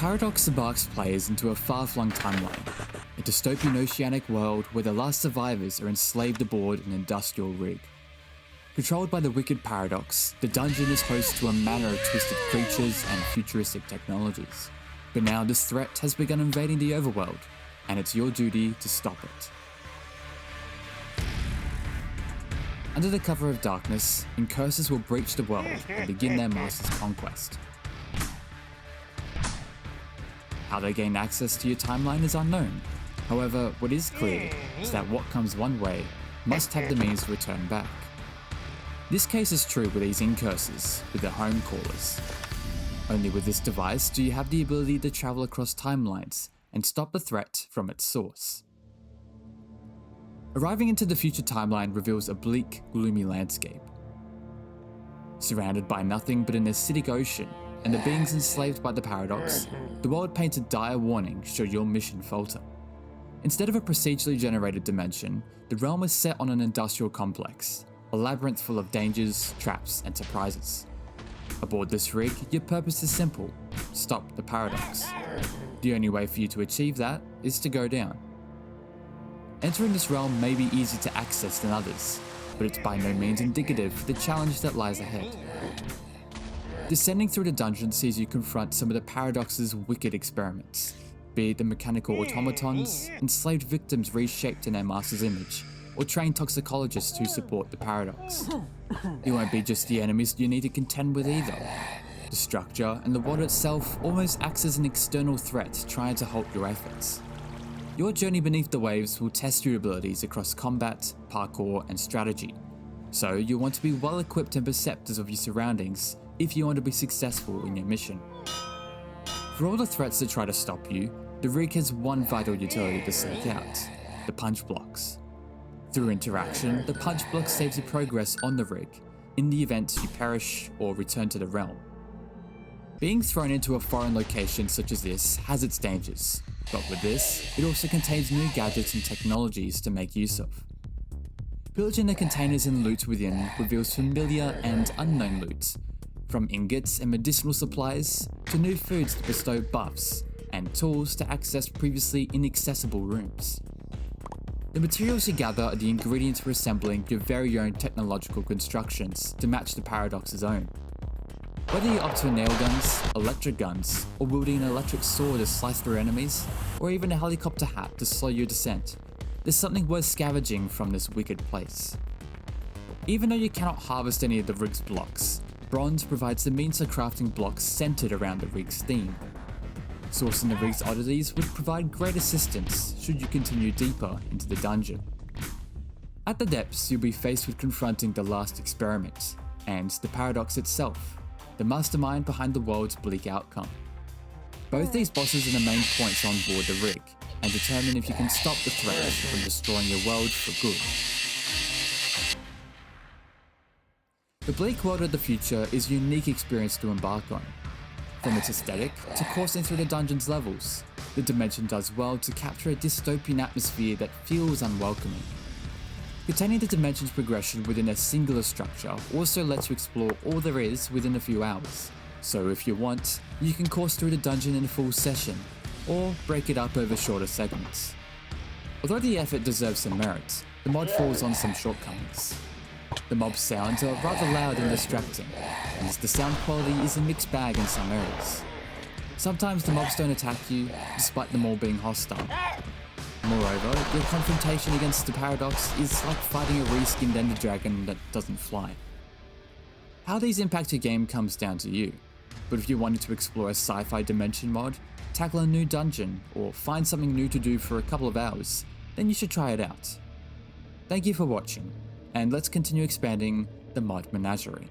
Paradox embarks players into a far-flung timeline, a dystopian oceanic world where the last survivors are enslaved aboard an industrial rig. Controlled by the wicked Paradox, the dungeon is host to a manner of twisted creatures and futuristic technologies. But now this threat has begun invading the overworld, and it's your duty to stop it. Under the cover of darkness, incursors will breach the world and begin their master's conquest. How they gain access to your timeline is unknown. However, what is clear is that what comes one way must have the means to return back. This case is true with these incursors, with their home callers. Only with this device do you have the ability to travel across timelines and stop the threat from its source. Arriving into the future timeline reveals a bleak, gloomy landscape. Surrounded by nothing but an acidic ocean and the beings enslaved by the Paradox, the world paints a dire warning should your mission falter. Instead of a procedurally generated dimension, the realm is set on an industrial complex, a labyrinth full of dangers, traps, and surprises. Aboard this rig, your purpose is simple: stop the Paradox. The only way for you to achieve that is to go down. Entering this realm may be easier to access than others, but it's by no means indicative of the challenge that lies ahead. Descending through the dungeon sees you confront some of the Paradox's wicked experiments, be it the mechanical automatons, enslaved victims reshaped in their master's image, or trained toxicologists who support the Paradox. It won't be just the enemies you need to contend with either. The structure and the world itself almost acts as an external threat trying to halt your efforts. Your journey beneath the waves will test your abilities across combat, parkour, and strategy, so you'll want to be well equipped and perceptive of your surroundings if you want to be successful in your mission. For all the threats that try to stop you, the rig has one vital utility to seek out: the punch blocks. Through interaction, the punch block saves your progress on the rig, in the event you perish or return to the realm. Being thrown into a foreign location such as this has its dangers, but with this, it also contains new gadgets and technologies to make use of. Pillaging the containers and loot within reveals familiar and unknown loot, from ingots and medicinal supplies to new foods to bestow buffs, and tools to access previously inaccessible rooms. The materials you gather are the ingredients for assembling your very own technological constructions to match the Paradox's own. Whether you're up to nail guns, electric guns, or wielding an electric sword to slice through enemies, or even a helicopter hat to slow your descent, there's something worth scavenging from this wicked place. Even though you cannot harvest any of the rig's blocks, bronze provides the means of crafting blocks centered around the rig's theme. Sourcing the rig's oddities would provide great assistance should you continue deeper into the dungeon. At the depths, you'll be faced with confronting the last experiment, and the Paradox itself, the mastermind behind the world's bleak outcome. Both these bosses are the main points on board the rig, and determine if you can stop the threat from destroying your world for good. The bleak world of the future is a unique experience to embark on. From its aesthetic to coursing through the dungeon's levels, the dimension does well to capture a dystopian atmosphere that feels unwelcoming. Containing the dimension's progression within a singular structure also lets you explore all there is within a few hours, so if you want, you can course through the dungeon in a full session, or break it up over shorter segments. Although the effort deserves some merit, the mod falls on some shortcomings. The mob sounds are rather loud and distracting, and the sound quality is a mixed bag in some areas. Sometimes the mobs don't attack you, despite them all being hostile. Moreover, your confrontation against the Paradox is like fighting a reskinned ender dragon that doesn't fly. How these impact your game comes down to you, but if you wanted to explore a sci-fi dimension mod, tackle a new dungeon, or find something new to do for a couple of hours, then you should try it out. Thank you for watching, and let's continue expanding the mod Menagerie.